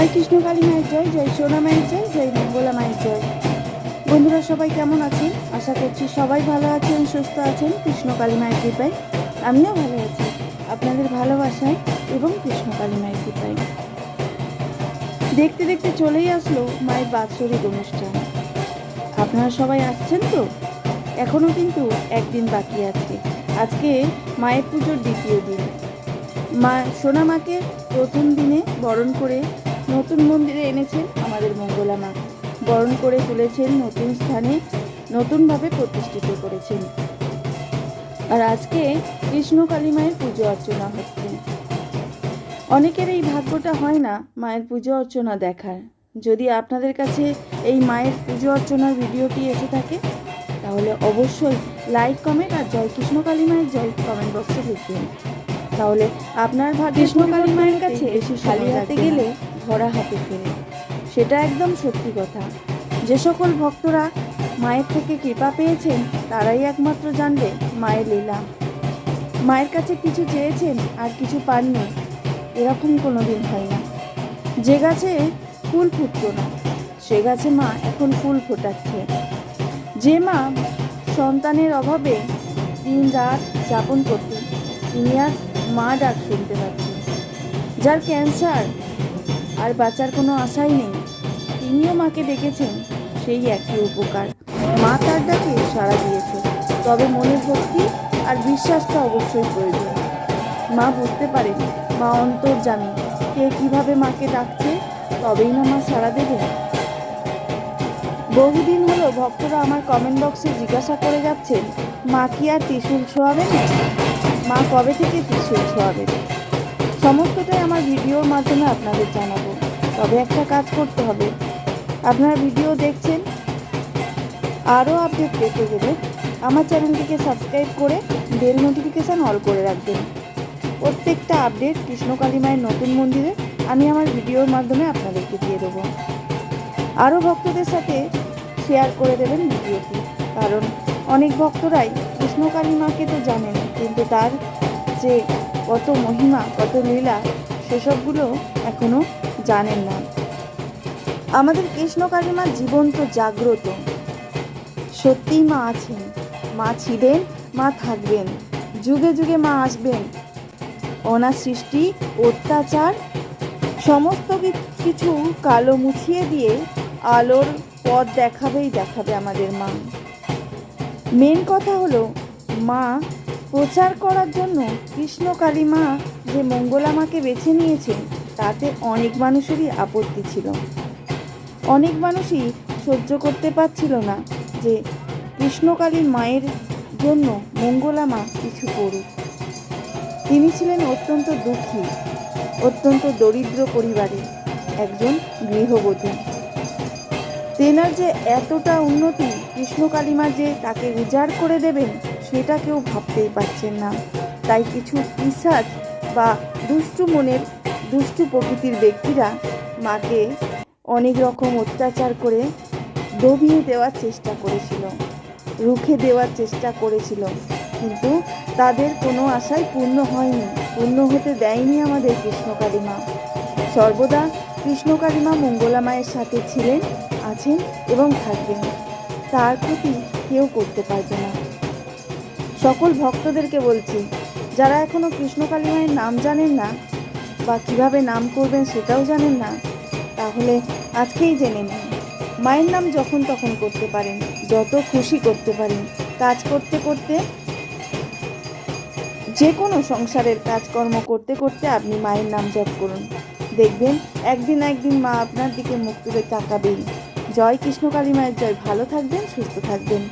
জয় কৃষ্ণ কালী মায়ের জয়, জয় সোনা মায়ের জয়, জয় মঙ্গলা মায়ের জয়। বন্ধুরা সবাই কেমন আছেন? আশা করছি সবাই ভালো আছেন, সুস্থ আছেন কৃষ্ণ কালী মায়ের কৃপায়। আমিও ভালো আছি আপনাদের ভালোবাসায় এবং কৃষ্ণ কালী মায়ের কৃপায়। দেখতে দেখতে চলেই আসলো মায়ের বাৎসরিক অনুষ্ঠান। আপনারা সবাই আসছেন তো? এখনও কিন্তু একদিন বাকি আছে। আজকে মায়ের পুজোর দ্বিতীয় দিন। মা সোনা মাকে প্রথম দিনে বরণ করে নতুন মন্দিরে এনেছেন আমাদের মঙ্গলা মা। বরণ করে তুলেছেন নতুন স্থানে, নতুনভাবে প্রতিষ্ঠিত করেছেন। আর আজকে কৃষ্ণ কালী মায়ের পুজো অর্চনা হচ্ছে। অনেকের এই ভাগ্যটা হয় না মায়ের পুজো অর্চনা দেখার। যদি আপনাদের কাছে এই মায়ের পুজো অর্চনার ভিডিওটি এসে থাকে তাহলে অবশ্যই লাইক, কমেন্ট আর জয় কৃষ্ণ কালী মায়ের জয় কমেন্ট বক্সে লিখবেন। তাহলে আপনার ভাগ্য কৃষ্ণ কালী মায়ের কাছে এসে খালি হাতে গেলে ভরা হাতে ফেরে, সেটা একদম সত্যি কথা। যে সকল ভক্তরা মায়ের থেকে কৃপা পেয়েছেন তারাই একমাত্র জানবে মায়ের লীলা। মায়ের কাছে কিছু চেয়েছেন আর কিছু পাননি, এরকম কোনো দিন হয় না। যে গাছে ফুল ফুটতো না সে গাছে মা এখন ফুল ফোটাচ্ছে। যে মা সন্তানের অভাবে দিন রাত যাপন করতেন তিনি আজ মা ডাক শুনতে পাচ্ছেন। যার ক্যান্সার আর বাঁচার কোনো আশাই নেই তিনিও মাকে ডেকেছেন সেই একই উপকার। মা তার ডাকে সাড়া দিয়েছে, তবে মনের ভক্তি আর বিশ্বাসটা অবশ্যই প্রয়োজন। মা বুঝতে পারেন মা অন্তর্যামী, কে কিভাবে মাকে ডাকছে তবেই না মা সাড়া দেবে। বহুদিন হলো ভক্তরা আমার কমেন্ট বক্সে জিজ্ঞাসা করে যাচ্ছেন মা কি আর ত্রিশূল ছোঁয়াবেন? মা কবে থেকে ত্রিশূল ছোঁয়াবেন? সমস্তটাই আমার ভিডিওর মাধ্যমে আপনাদের জানাবো। তবে একটা কাজ করতে হবে, আপনারা ভিডিও দেখছেন, আরও আপডেট পেতে গেলে আমার চ্যানেলটিকে সাবস্ক্রাইব করে বেল নোটিফিকেশান অল করে রাখবেন। প্রত্যেকটা আপডেট কৃষ্ণ কালী মায়ের নতুন মন্দিরে আমি আমার ভিডিওর মাধ্যমে আপনাদেরকে দিয়ে দেবো। আরও ভক্তদের সাথে শেয়ার করে দেবেন ভিডিওটি, কারণ অনেক ভক্তরাই কৃষ্ণ কালী মাকে তো জানেন কিন্তু তার যে কত মহিমা, কত লীলা সেসবগুলো এখনও জানেন না। আমাদের কৃষ্ণ কালী মা জীবন্ত, জাগ্রত। সত্যিই মা আছেন, মা ছিলেন, মা থাকবেন, যুগে যুগে মা আসবেন। ওনার সৃষ্টি, অত্যাচার সমস্ত কিছু কালো মুছিয়ে দিয়ে আলোর পথ দেখাবেই দেখাবে আমাদের মা। মেন কথা হলো মা প্রচার করার জন্য কৃষ্ণ কালী মা যে মঙ্গলা মাকে বেছে নিয়েছেন তাতে অনেক মানুষেরই আপত্তি ছিল। অনেক মানুষই সহ্য করতে পারছিল না যে কৃষ্ণ কালী মায়ের জন্য মঙ্গলা মা কিছু করুক। তিনি ছিলেন অত্যন্ত দুঃখী, অত্যন্ত দরিদ্র পরিবারের একজন গৃহবধূ। তেনার যে এতটা উন্নতি, কৃষ্ণ কালী মা যে তাকে উজাড় করে দেবেন সেটা কেউ ভাবতেই পারছেন না। তাই কিছু পিশাচ বা দুষ্টু মনের, দুষ্টু প্রকৃতির ব্যক্তিরা মাকে অনেক রকম অত্যাচার করে দবিয়ে দেওয়ার চেষ্টা করেছিল, রুখে দেওয়ার চেষ্টা করেছিল, কিন্তু তাদের কোনো আশাই পূর্ণ হয়নি, পূর্ণ হতে দেয়নি আমাদের কৃষ্ণ কালী মা। সর্বদা কৃষ্ণ কালী মা মঙ্গলা মায়ের সাথে ছিলেন, আছেন এবং থাকবেন। তার ক্ষতি কেউ করতে পারবে না। সকল ভক্তদেরকে বলছি, যারা এখনও কৃষ্ণ কালী মায়ের নাম জানেন না বা কিভাবে নাম করবেন সেটাও জানেন না, তাহলে আজকেই জেনে নিন। মায়ের নাম যখন তখন করতে পারেন, যত খুশি করতে পারেন। কাজ করতে করতে, যে কোনো সংসারের কাজকর্ম করতে করতে আপনি মায়ের নাম জপ করুন, দেখবেন একদিন একদিন মা আপনার দিকে মুখ তুলে তাকাবেই। জয় কৃষ্ণ কালী মায়ের জয়। ভালো থাকবেন, সুস্থ থাকবেন।